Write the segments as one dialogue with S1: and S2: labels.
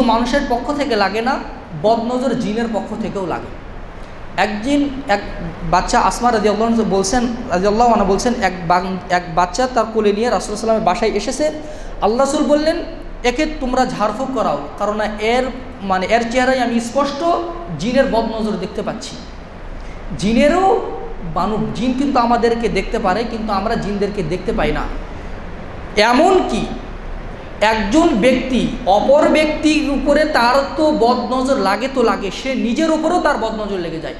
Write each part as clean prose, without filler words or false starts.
S1: মানুষের পক্ষ থেকে লাগে না, বদনজর জিনের পক্ষ থেকেও লাগে। একদিন এক বাচ্চা, আসমা রাদিয়াল্লাহু আনহা বলছেন এক বাচ্চা তার কোলে নিয়ে রাসূলুল্লাহ সাল্লাল্লাহু আলাইহি ওয়াসাল্লামের বাসায় এসেছে। আল্লাহ রাসূল বললেন, একে তোমরা ঝাড়ফুঁক করাও, কারণ এর চেহারায় আমি স্পষ্ট জিনের বদনজর দেখতে পাচ্ছি। জিনেরও জিন কিন্তু আমাদেরকে দেখতে পারে, কিন্তু আমরা জিনদেরকে দেখতে পাই না। এমন কি একজন ব্যক্তি অপর ব্যক্তির উপরে তার তো বদনজর লাগে তো লাগে, সে নিজের উপরেও তার বদনজর লেগে যায়।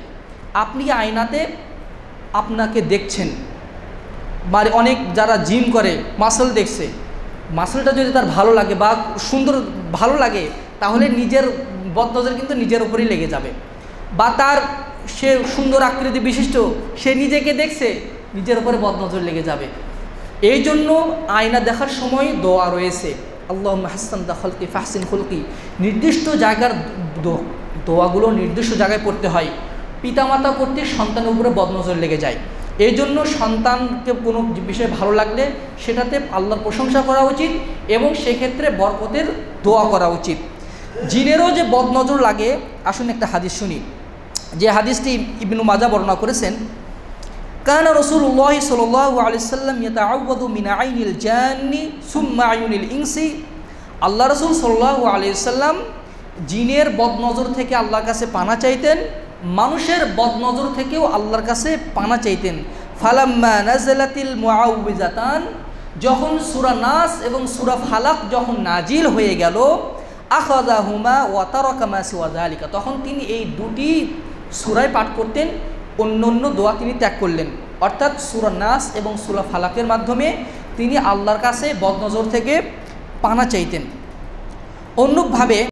S1: আপনি আয়নাতে আপনাকে দেখছেন, মানে অনেক যারা জিম করে মাসল দেখছে, মাসলটা যদি তার ভালো লাগে বা সুন্দর ভালো লাগে, তাহলে নিজের বদনজর কিন্তু নিজের উপরেই লেগে যাবে। বা সে সুন্দর আকৃতি বিশিষ্ট, সে নিজেকে দেখছে, নিজের উপরে বদনজর লেগে যাবে। এই জন্য আয়না দেখার সময় দোয়া রয়েছে, আল্লাহুম্মা হাসসান খালকি ফাহসিন খুলকি। নির্দিষ্ট জায়গার দোয়াগুলো নির্দিষ্ট জায়গায় পড়তে হয়। পিতামাতা করতে সন্তানের উপরে বদনজর লেগে যায়। এই জন্য সন্তানকে কোনো বিষয়ে ভালো লাগলে সেটাতে আল্লাহর প্রশংসা করা উচিত এবং সেক্ষেত্রে বরকতের দোয়া করা উচিত। জিনেরও যে বদনজর লাগে, আসুন একটা হাদিস শুনি। যে হাদিসটি ইবনু মাজাহ বর্ণনা করেছেন, কানা রাসূলুল্লাহ সাল্লাল্লাহু আলাইহি ওয়াসাল্লাম ইয়াতাআওয়াযু মিন আইনিল জান্নি সুম্মা আইনিল ইনসি। আল্লাহ রাসূল সাল্লাল্লাহু আলাইহি ওয়াসাল্লাম জিনের বদনজর থেকে আল্লাহর কাছে পানা চাইতেন, মানুষের বদনজর থেকেও আল্লাহর কাছে পানা চাইতেন। ফালাম্মা নাযালাতিল মুআউযিজাতান, যখন সূরা নাস এবং সূরা ফালাক যখন নাজিল হয়ে গেল, আখাযাহুমা ওয়া তারাকা মা সিওয়া যালিকা, তখন তিনি এই দুটি সূরায় পাঠ করতেন, অন্য দোয়া তিনি ত্যাগ করলেন। অর্থাৎ সূরা নাস এবং সূরা ফালাকের মাধ্যমে তিনি আল্লাহর কাছে বদনজর থেকে পানা চাইতেন। অন্যভাবে